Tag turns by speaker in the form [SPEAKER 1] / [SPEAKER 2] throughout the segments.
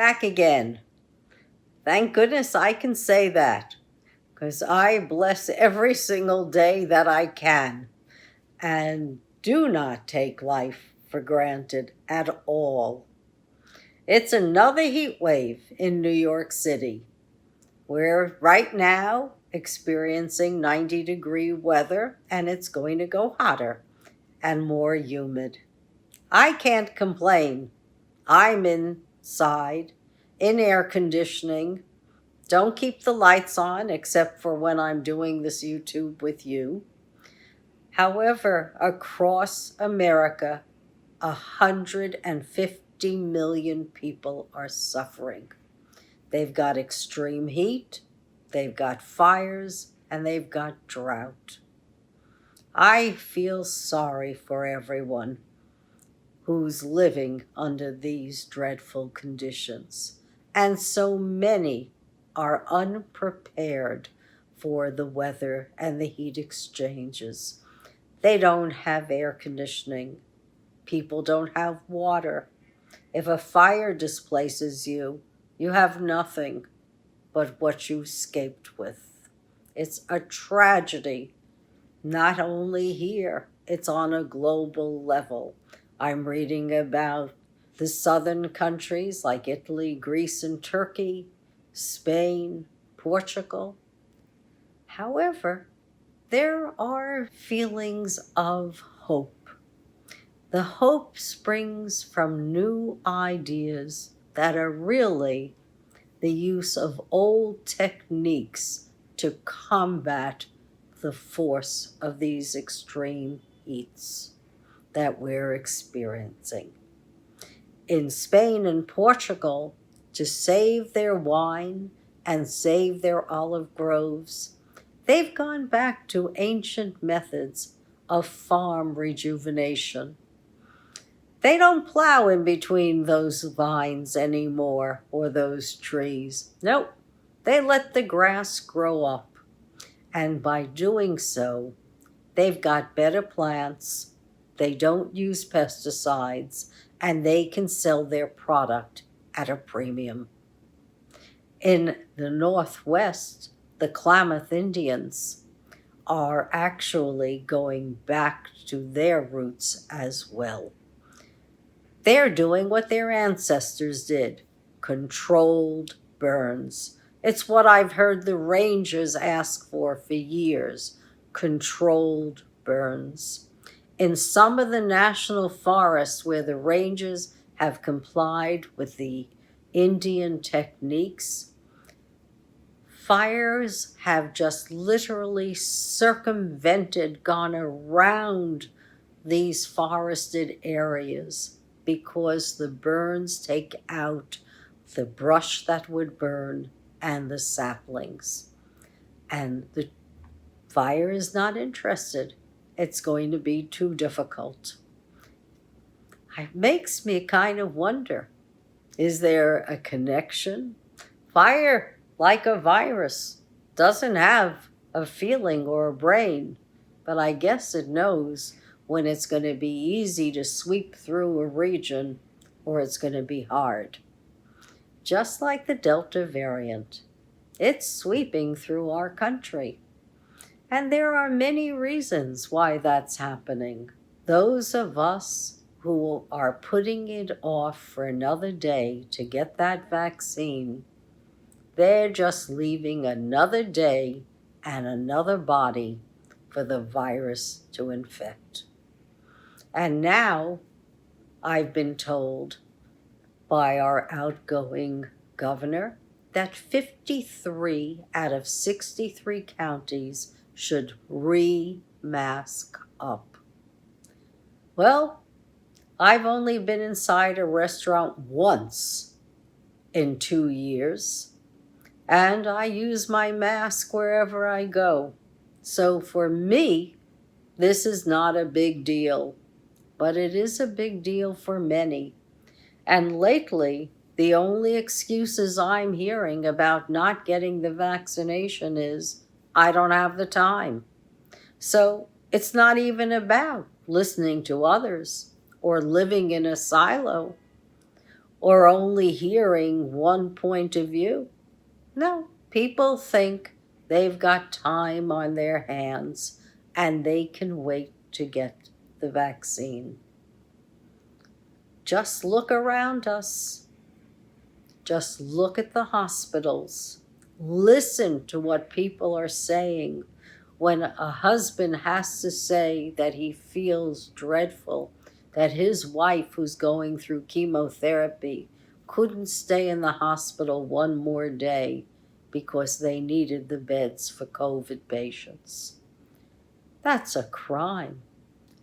[SPEAKER 1] back again. Thank goodness I can say that, because I bless every single day that I can and do not take life for granted at all. It's another heat wave in New York City. We're right now experiencing 90-degree weather, and it's going to go hotter and more humid. I can't complain. I'm inside, in air conditioning. Don't keep the lights on except for when I'm doing this YouTube with you. However, across America, 150 million people are suffering. They've got extreme heat, they've got fires, and they've got drought. I feel sorry for everyone who's living under these dreadful conditions. And so many are unprepared for the weather and the heat exchanges. They don't have air conditioning. People don't have water. If a fire displaces you, you have nothing but what you escaped with. It's a tragedy, not only here, it's on a global level. I'm reading about the southern countries like Italy, Greece, and Turkey, Spain, Portugal. However, there are feelings of hope. The hope springs from new ideas that are really the use of old techniques to combat the force of these extreme heats that we're experiencing. In Spain and Portugal, to save their wine and save their olive groves, they've gone back to ancient methods of farm rejuvenation. They don't plow in between those vines anymore or those trees. Nope, they let the grass grow up. And by doing so, they've got better plants, they don't use pesticides, and they can sell their product at a premium. In the Northwest, the Klamath Indians are actually going back to their roots as well. They're doing what their ancestors did, controlled burns. It's what I've heard the rangers ask for years, controlled burns. In some of the national forests where the rangers have complied with the Indian techniques, fires have just literally circumvented, gone around these forested areas because the burns take out the brush that would burn and the saplings. And the fire is not interested. It's going to be too difficult. It makes me kind of wonder, is there a connection? Fire, like a virus, doesn't have a feeling or a brain, but I guess it knows when it's going to be easy to sweep through a region or it's going to be hard. Just like the Delta variant, it's sweeping through our country. And there are many reasons why that's happening. Those of us who are putting it off for another day to get that vaccine, they're just leaving another day and another body for the virus to infect. And now I've been told by our outgoing governor that 53 out of 63 counties should re-mask up. Well, I've only been inside a restaurant once in 2 years, and I use my mask wherever I go. So for me, this is not a big deal, but it is a big deal for many. And lately, the only excuses I'm hearing about not getting the vaccination is, I don't have the time. So it's not even about listening to others or living in a silo. or only hearing one point of view. No, people think they've got time on their hands and they can wait to get the vaccine. Just look around us. Just look at the hospitals. Listen to what people are saying. When a husband has to say that he feels dreadful, that his wife, who's going through chemotherapy, couldn't stay in the hospital one more day because they needed the beds for COVID patients. That's a crime.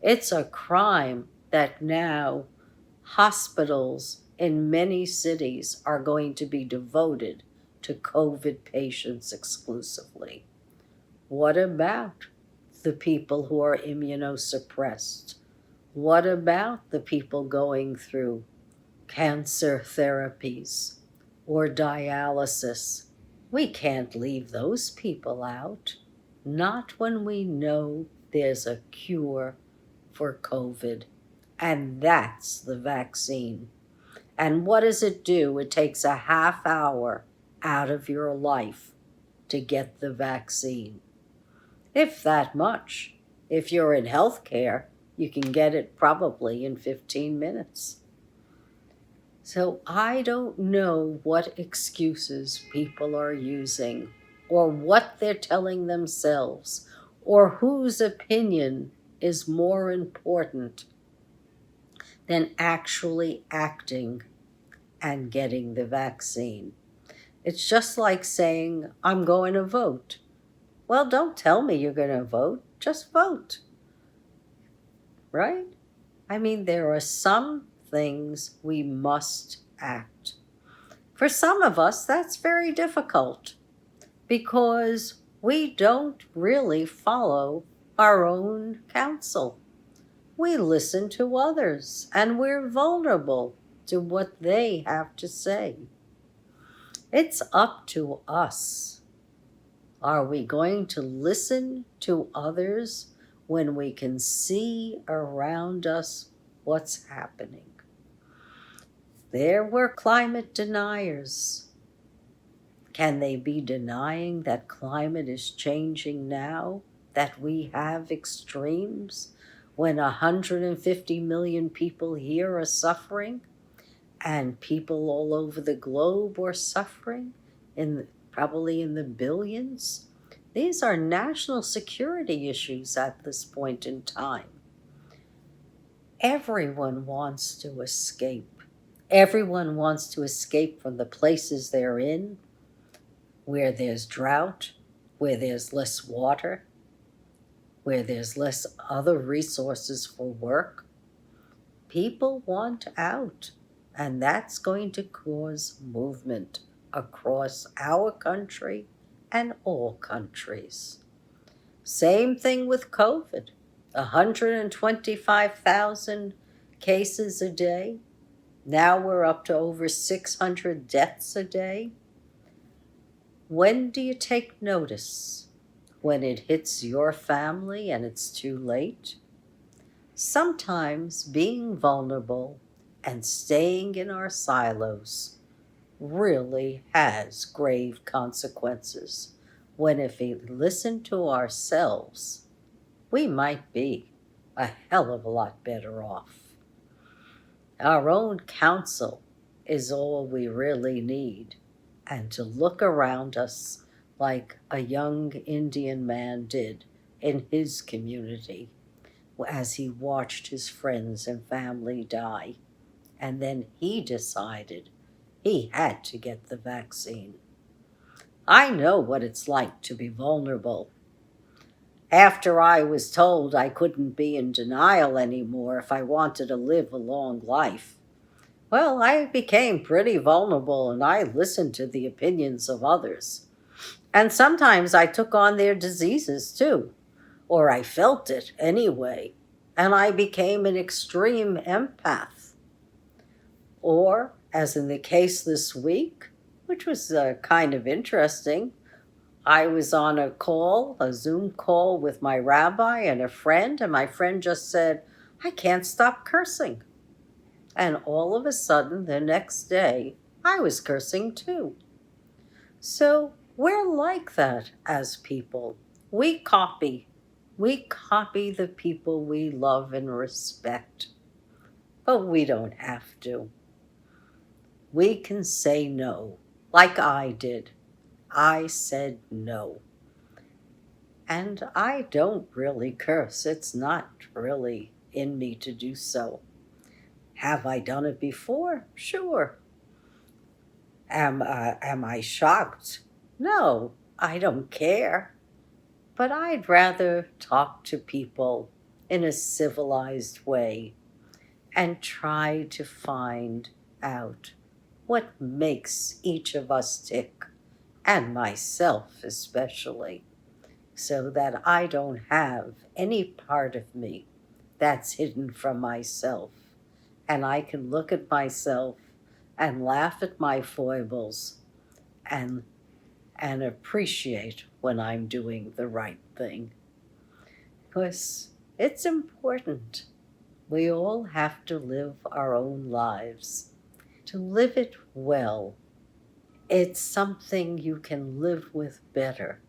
[SPEAKER 1] It's a crime that now hospitals in many cities are going to be devoted to COVID patients exclusively. What about the people who are immunosuppressed? What about the people going through cancer therapies or dialysis? We can't leave those people out, not when we know there's a cure for COVID, and that's the vaccine. And what does it do? It takes a half hour out of your life to get the vaccine. If that much. If you're in healthcare, you can get it probably in 15 minutes. So I don't know what excuses people are using, or what they're telling themselves, or whose opinion is more important than actually acting and getting the vaccine. It's just like saying, I'm going to vote. Well, don't tell me you're going to vote. Just vote. Right? I mean, there are some things we must act. For some of us, that's very difficult because we don't really follow our own counsel. We listen to others and we're vulnerable to what they have to say. It's up to us. Are we going to listen to others when we can see around us what's happening? There were climate deniers. Can they be denying that climate is changing now, that we have extremes, when 150 million people here are suffering and people all over the globe are suffering, probably in the billions? These are national security issues at this point in time. Everyone wants to escape. Everyone wants to escape from the places they're in, where there's drought, where there's less water, where there's less other resources for work. People want out, and that's going to cause movement across our country and all countries. Same thing with COVID. 125,000 cases a day. Now we're up to over 600 deaths a day. When do you take notice? When it hits your family and it's too late? Sometimes being vulnerable and staying in our silos really has grave consequences, when if we listen to ourselves, we might be a hell of a lot better off. Our own counsel is all we really need, and to look around us like a young Indian man did in his community as he watched his friends and family die. And then he decided he had to get the vaccine. I know what it's like to be vulnerable. After I was told I couldn't be in denial anymore if I wanted to live a long life, well, I became pretty vulnerable and I listened to the opinions of others. And sometimes I took on their diseases too, or I felt it anyway, and I became an extreme empath. Or, as in the case this week, which was kind of interesting, I was on a Zoom call with my rabbi and a friend, and my friend just said, I can't stop cursing. And all of a sudden, the next day, I was cursing too. So we're like that as people. We copy. We copy the people we love and respect. But we don't have to. We can say no, like I did. I said no. And I don't really curse. It's not really in me to do so. Have I done it before? Sure. Am I shocked? No, I don't care. But I'd rather talk to people in a civilized way and try to find out what makes each of us tick, and myself especially, so that I don't have any part of me that's hidden from myself. And I can look at myself and laugh at my foibles and appreciate when I'm doing the right thing. Because it's important. We all have to live our own lives, to live it well. It's something you can live with better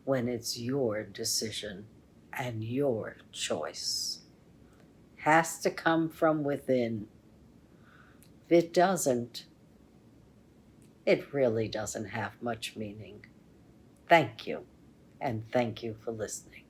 [SPEAKER 1] when it's your decision and your choice. Has to come from within. If it doesn't, it really doesn't have much meaning. Thank you, and thank you for listening.